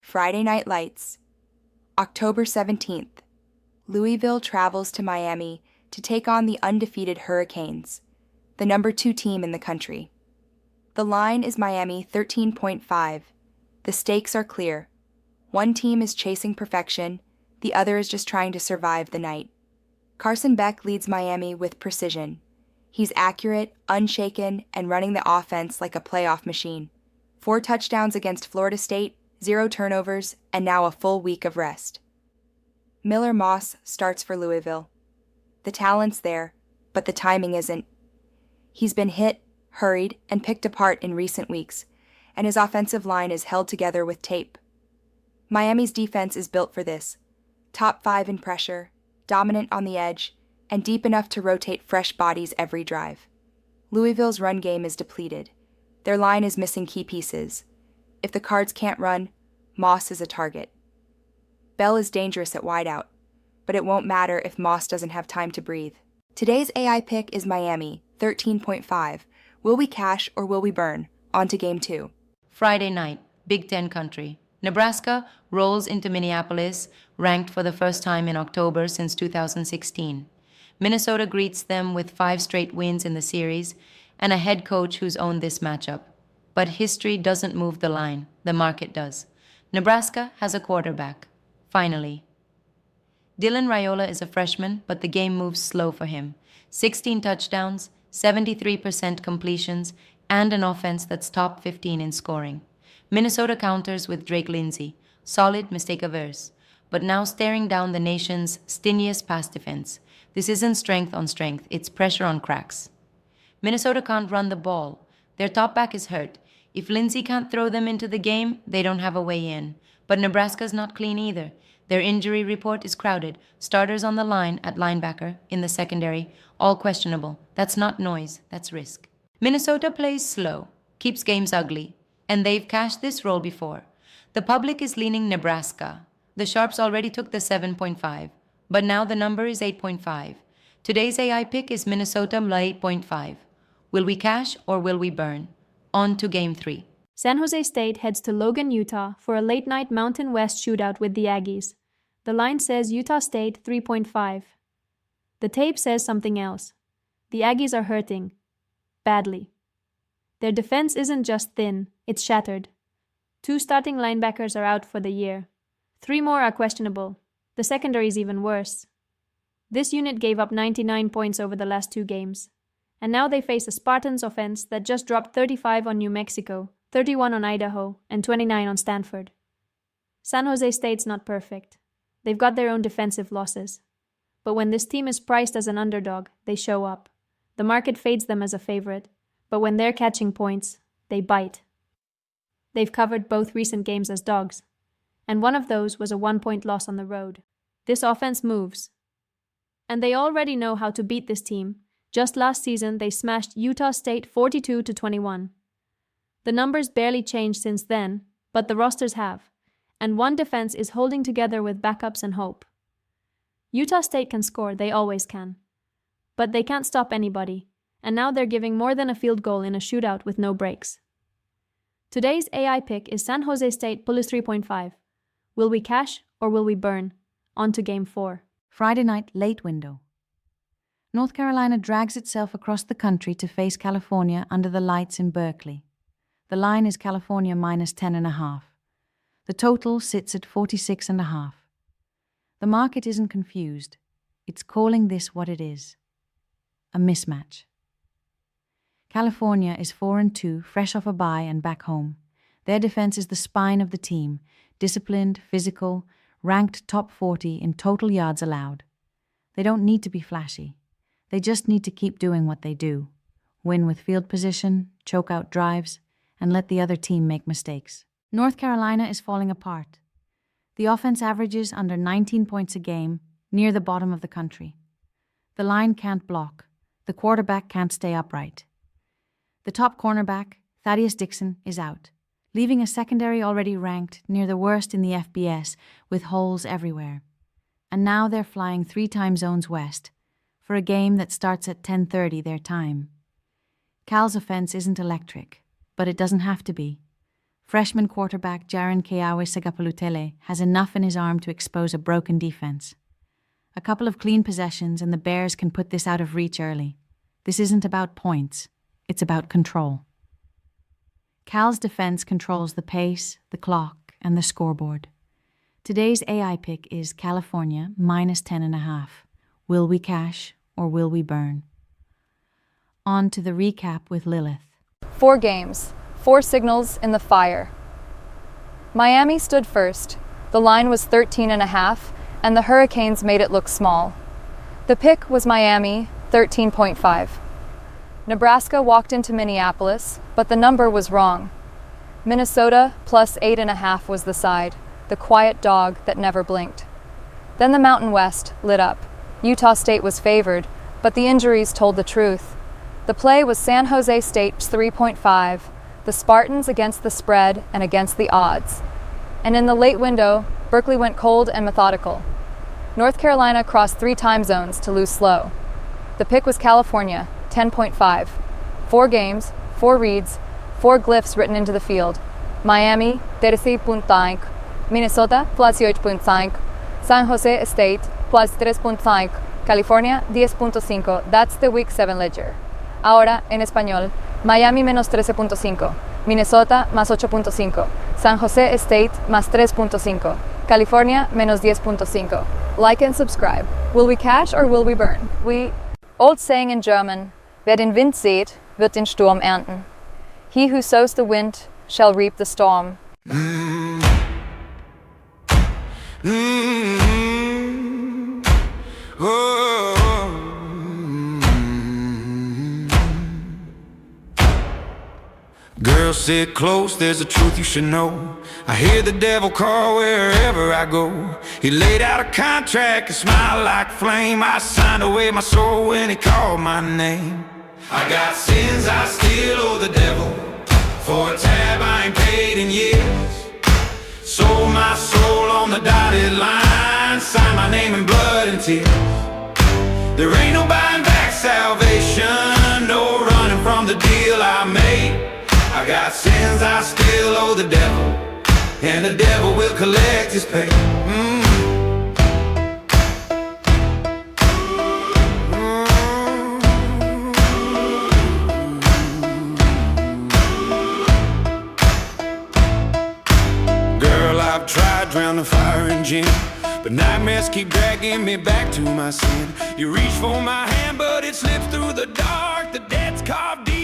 Friday Night Lights, October 17th. Louisville travels to Miami to take on the undefeated Hurricanes, the number 2 team in the country. The line is Miami 13.5. The stakes are clear. One team is chasing perfection, the other is just trying to survive the night. Carson Beck leads Miami with precision. He's accurate, unshaken, and running the offense like a playoff machine. 4 touchdowns against Florida State, 0 turnovers, and now a full week of rest. Miller Moss starts for Louisville. The talent's there, but the timing isn't. He's been hit, hurried, and picked apart in recent weeks, and his offensive line is held together with tape. Miami's defense is built for this. Top 5 in pressure, dominant on the edge, and deep enough to rotate fresh bodies every drive. Louisville's run game is depleted. Their line is missing key pieces. If the Cards can't run, Moss is a target. Bell is dangerous at wideout, but it won't matter if Moss doesn't have time to breathe. Today's AI pick is Miami, 13.5. Will we cash or will we burn? On to Game 2. Friday night, Big Ten country. Nebraska rolls into Minneapolis, ranked for the first time in October since 2016. Minnesota greets them with 5 straight wins in the series and a head coach who's owned this matchup. But history doesn't move the line, the market does. Nebraska has a quarterback. Finally. Dylan Raiola is a freshman, but the game moves slow for him. 16 touchdowns, 73% completions, and an offense that's top 15 in scoring. Minnesota counters with Drake Lindsey, solid, mistake-averse, but now staring down the nation's stingiest pass defense. This isn't strength on strength, it's pressure on cracks. Minnesota can't run the ball. Their top back is hurt. If Lindsey can't throw them into the game, they don't have a way in. But Nebraska's not clean either. Their injury report is crowded. Starters on the line at linebacker, in the secondary, all questionable. That's not noise, that's risk. Minnesota plays slow, keeps games ugly, and they've cashed this role before. The public is leaning Nebraska. The Sharps already took the 7.5, but now the number is 8.5. Today's AI pick is Minnesota 8.5. Will we cash or will we burn? On to Game 3. San Jose State heads to Logan, Utah for a late-night Mountain West shootout with the Aggies. The line says Utah State 3.5. The tape says something else. The Aggies are hurting. Badly. Their defense isn't just thin, it's shattered. 2 starting linebackers are out for the year. 3 more are questionable. The secondary is even worse. This unit gave up 99 points over the last 2 games. And now they face a Spartans offense that just dropped 35 on New Mexico, 31 on Idaho, and 29 on Stanford. San Jose State's not perfect. They've got their own defensive losses. But when this team is priced as an underdog, they show up. The market fades them as a favorite, but when they're catching points, they bite. They've covered both recent games as dogs, and one of those was a 1-point loss on the road. This offense moves. And they already know how to beat this team. Just last season, they smashed Utah State 42-21. The numbers barely changed since then, but the rosters have, and one defense is holding together with backups and hope. Utah State can score, they always can. But they can't stop anybody, and now they're giving more than a field goal in a shootout with no breaks. Today's AI pick is San Jose State plus 3.5. Will we cash or will we burn? On to Game 4. Friday night late window. North Carolina drags itself across the country to face California under the lights in Berkeley. The line is California minus 10.5. The total sits at 46.5. The market isn't confused. It's calling this what it is. A mismatch. California is 4-2, fresh off a bye and back home. Their defense is the spine of the team, disciplined, physical, ranked top 40 in total yards allowed. They don't need to be flashy. They just need to keep doing what they do. Win with field position, choke out drives, and let the other team make mistakes. North Carolina is falling apart. The offense averages under 19 points a game, near the bottom of the country. The line can't block. The quarterback can't stay upright. The top cornerback, Thaddeus Dixon, is out, leaving a secondary already ranked near the worst in the FBS with holes everywhere. And now they're flying 3 time zones west for a game that starts at 10:30 their time. Cal's offense isn't electric, but it doesn't have to be. Freshman quarterback Jaron Keawe Sagapalutele has enough in his arm to expose a broken defense. A couple of clean possessions and the Bears can put this out of reach early. This isn't about points, it's about control. Cal's defense controls the pace, the clock, and the scoreboard. Today's AI pick is California minus 10.5. Will we cash or will we burn? On to the recap with Lilith. 4 games, 4 signals in the fire. Miami stood first. The line was 13.5, and the Hurricanes made it look small. The pick was Miami, 13.5. Nebraska walked into Minneapolis, but the number was wrong. Minnesota plus 8.5 was the side, the quiet dog that never blinked. Then the Mountain West lit up. Utah State was favored, but the injuries told the truth. The play was San Jose State's 3.5, the Spartans against the spread and against the odds. And in the late window, Berkeley went cold and methodical. North Carolina crossed 3 time zones to lose slow. The pick was California, 10.5. 4 games, 4 reads, 4 glyphs written into the field. Miami, 13.5. Minnesota, plus 8.5. San Jose State, plus 3.5. California, 10.5. That's the Week 7 ledger. Ahora, en español, Miami menos 13.5. Minnesota más 8.5. San Jose State más 3.5. California menos 10.5. Like and subscribe. Will we cash or will we burn? Old saying in German, wer den Wind sät, wird den Sturm ernten. He who sows the wind shall reap the storm. Girl, sit close, there's a truth you should know. I hear the devil call wherever I go. He laid out a contract and smiled like flame. I signed away my soul when he called my name. I got sins I still owe the devil. For a tab I ain't paid in years. Sold my soul on the dotted line. Signed my name in blood and tears. There ain't no buying back salvation. No running from the deal I made. I got sins I still owe the devil, and the devil will collect his pay. Girl, I've tried drowning fire and gin, but nightmares keep dragging me back to my sin. You reach for my hand, but it slips through the dark. The dead's carved deep.